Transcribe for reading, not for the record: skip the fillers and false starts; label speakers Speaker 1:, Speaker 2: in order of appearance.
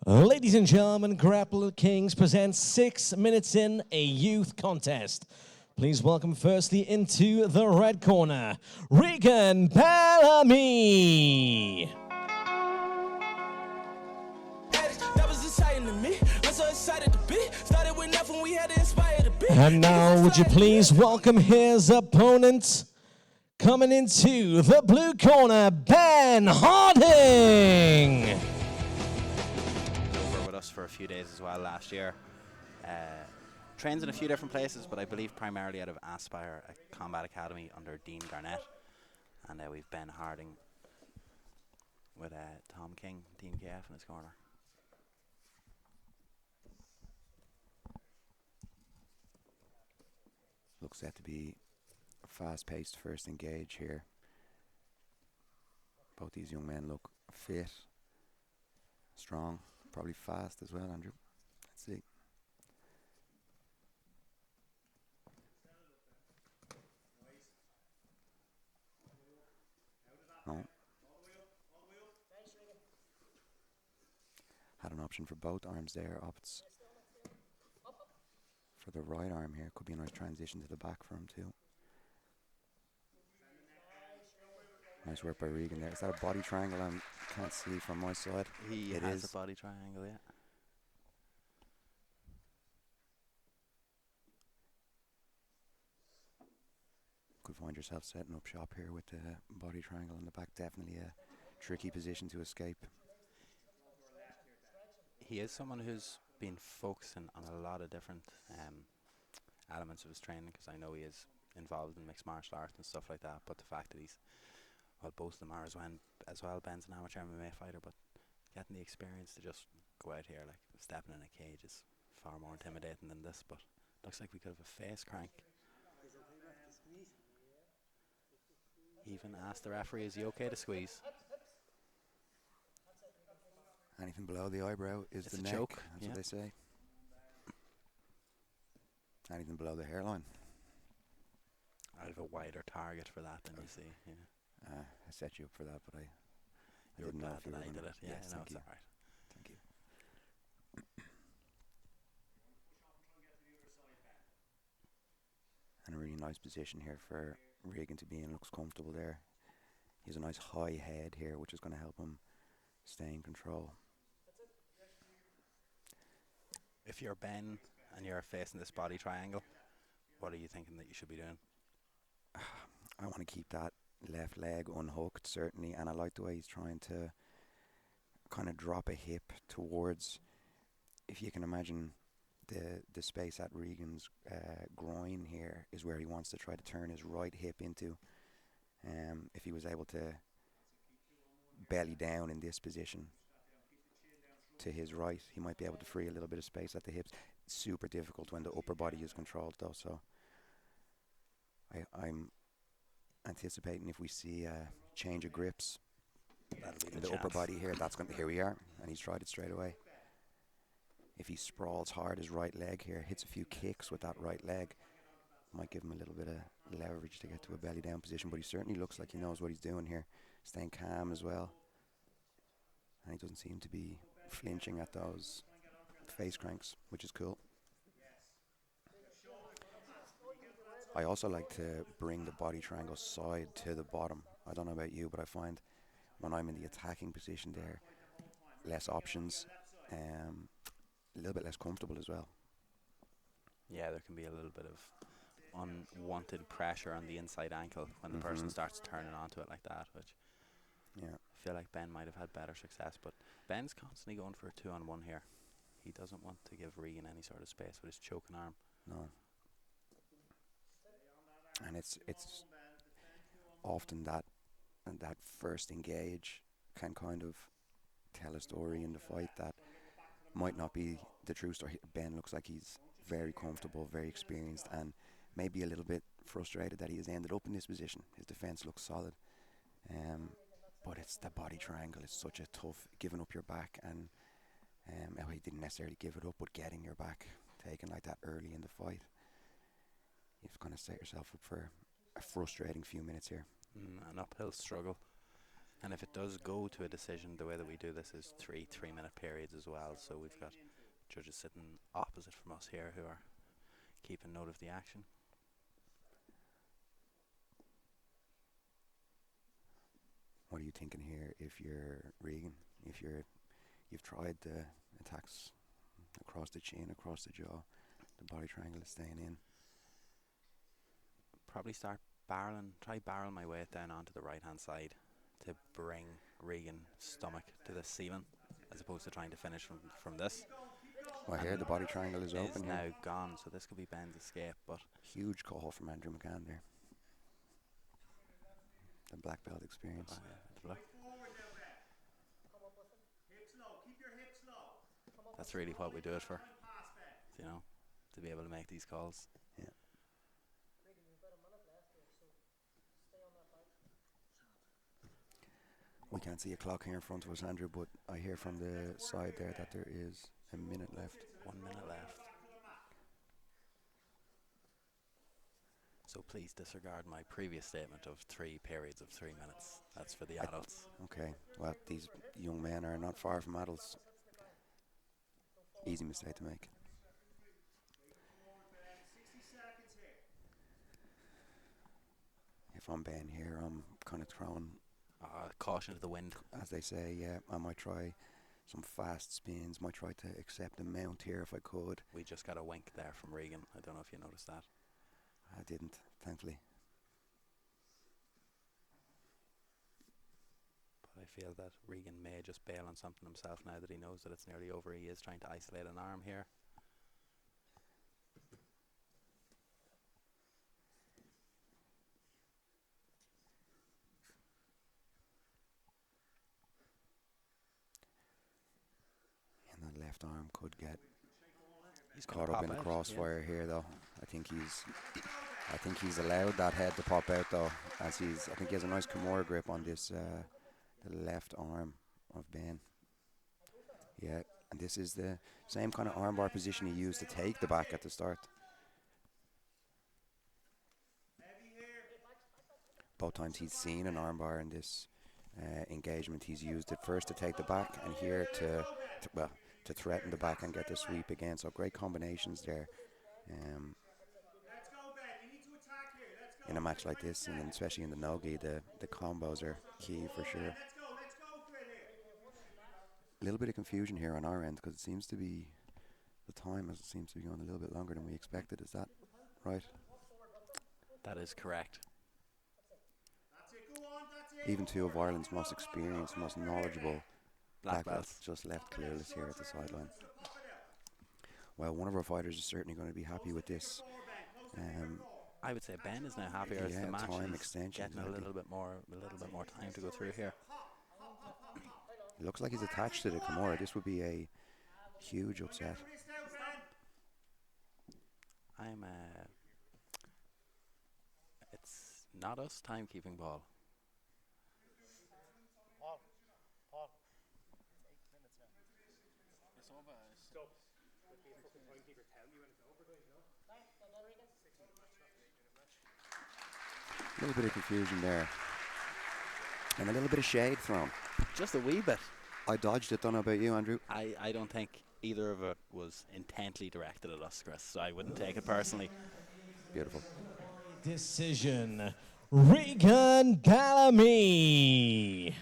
Speaker 1: Ladies and gentlemen, Grapple Kings presents 6 minutes in a youth contest. Please welcome firstly into the red corner, Regan Bellamy. And now would you please welcome his opponent, coming into the blue corner, Ben Harding.
Speaker 2: Over with us for a few days as well last year. Trains in a few different places, but I believe primarily out of Aspire, a combat academy under Dean Garnett. And we've Ben Harding with Tom King, Team KF in his corner.
Speaker 3: Looks set to be a fast-paced first engage here. Both these young men look fit, strong, probably fast as well, Andrew. Let's see. Oh. Had an option for both arms there, opts for the right arm here. Could be a nice transition to the back for him too. Nice work by Regan there. Is that a body triangle? I can't see from my side.
Speaker 2: He has a body triangle, yeah.
Speaker 3: Could find yourself setting up shop here with the body triangle in the back. Definitely a tricky position to escape.
Speaker 2: He is someone who's been focusing on a lot of different elements of his training, because I know he is involved in mixed martial arts and stuff like that, but the fact that he's, well, both of them are as well. Ben's an amateur MMA fighter, but getting the experience to just go out here, like stepping in a cage, is far more intimidating than this. But looks like we could have a face crank. Even asked the referee, is he okay to squeeze?
Speaker 3: Anything below the eyebrow is
Speaker 2: It's
Speaker 3: the
Speaker 2: a
Speaker 3: neck,
Speaker 2: choke,
Speaker 3: that's what they say. Anything below the hairline.
Speaker 2: I have a wider target for that than you see. Yeah.
Speaker 3: I set you up for that, but I
Speaker 2: You were
Speaker 3: didn't know
Speaker 2: glad
Speaker 3: if you
Speaker 2: that
Speaker 3: were
Speaker 2: I did
Speaker 3: gonna-
Speaker 2: it. Yeah,
Speaker 3: Yes,
Speaker 2: no,
Speaker 3: thank
Speaker 2: it's
Speaker 3: you.
Speaker 2: alright.
Speaker 3: Thank you. And a really nice position here for Regan to be in. Looks comfortable there. He has a nice high head here, which is going to help him stay in control.
Speaker 2: If you're Ben and you're facing this body triangle, what are you thinking that you should be doing?
Speaker 3: I want to keep that left leg unhooked, certainly, and I like the way he's trying to kind of drop a hip towards, if you can imagine, the space at Regan's groin here is where he wants to try to turn his right hip into. If he was able to belly down in this position to his right, he might be able to free a little bit of space at the hips. Super difficult when the upper body is controlled though, so I'm anticipating if we see a change of grips in the upper body here, here we are, and he's tried it straight away. If he sprawls hard his right leg here, hits a few kicks with that right leg, might give him a little bit of leverage to get to a belly down position, but he certainly looks like he knows what he's doing here, staying calm as well, and he doesn't seem to be flinching at those face cranks, which is cool. I also like to bring the body triangle side to the bottom. I don't know about you, but I find when I'm in the attacking position there, less options, a little bit less comfortable as well.
Speaker 2: Yeah, there can be a little bit of unwanted pressure on the inside ankle when the person starts turning onto it like that, which I feel like Ben might have had better success, but Ben's constantly going for a 2-on-1 here. He doesn't want to give Regan any sort of space with his choking arm.
Speaker 3: No. And it's often that first engage can kind of tell a story in the fight that might not be the true story. Ben looks like he's very comfortable, very experienced, and maybe a little bit frustrated that he has ended up in this position. His defense looks solid, but it's the body triangle. It's such a tough giving up your back, and he didn't necessarily give it up, but getting your back taken like that early in the fight, you've kind of set yourself up for a frustrating few minutes here.
Speaker 2: An uphill struggle. And if it does go to a decision, the way that we do this is 3 3-minute periods as well. So we've got judges sitting opposite from us here who are keeping note of the action.
Speaker 3: What are you thinking here if you're Regan? If you've tried the attacks across the chin, across the jaw, the body triangle is staying in.
Speaker 2: Probably start barreling, try barrel my weight down onto the right hand side to bring Regan's stomach to the ceiling, as opposed to trying to finish from this.
Speaker 3: Well, here the body triangle is open.
Speaker 2: It's now gone, so this could be Ben's escape, but
Speaker 3: huge call from Andrew McCann there. The black belt experience.
Speaker 2: That's really what we do it for, you know, to be able to make these calls.
Speaker 3: Yeah. We can't see a clock here in front of us, Andrew, but I hear from the side there that there is a minute left.
Speaker 2: 1 minute left. So please disregard my previous statement of 3 periods of 3 minutes. That's for the adults.
Speaker 3: Okay, well, these young men are not far from adults. Easy mistake to make. If I'm Ben here, I'm kind of throwing
Speaker 2: caution to the wind.
Speaker 3: As they say, yeah, I might try some fast spins, might try to accept the mount here if I could.
Speaker 2: We just got a wink there from Regan. I don't know if you noticed that.
Speaker 3: I didn't, thankfully.
Speaker 2: But I feel that Regan may just bail on something himself now that he knows that it's nearly over. He is trying to isolate an arm here.
Speaker 3: And the left arm could get
Speaker 2: He's
Speaker 3: caught up in the crossfire here, though. I think he's allowed that head to pop out, though, as I think he has a nice Kimura grip on this the left arm of Ben. Yeah, and this is the same kind of armbar position he used to take the back at the start. Both times he's seen an armbar in this engagement, he's used it first to take the back, and here to threaten the back and get the sweep again. So great combinations there. In a match like this, and especially in the no-gi, the combos are key for sure. A little bit of confusion here on our end, because it seems to be, the time seems to be going a little bit longer than we expected. Is that right?
Speaker 2: That is correct.
Speaker 3: Even two of Ireland's most experienced, most knowledgeable black belts just left clearless here at the sideline. Well, one of our fighters is certainly going to be happy with this.
Speaker 2: I would say Ben is now happier as the match
Speaker 3: time
Speaker 2: is
Speaker 3: extension,
Speaker 2: getting a little bit more time to go through here.
Speaker 3: It looks like he's attached to the Kimura. This would be a huge upset.
Speaker 2: It's not us timekeeping ball.
Speaker 3: A little bit of confusion there. And a little bit of shade thrown.
Speaker 2: Just a wee bit.
Speaker 3: I dodged it. Don't know about you, Andrew.
Speaker 2: I don't think either of it was intently directed at us, Chris, so I wouldn't take it personally.
Speaker 3: Beautiful.
Speaker 1: Decision. Regan Bellamy.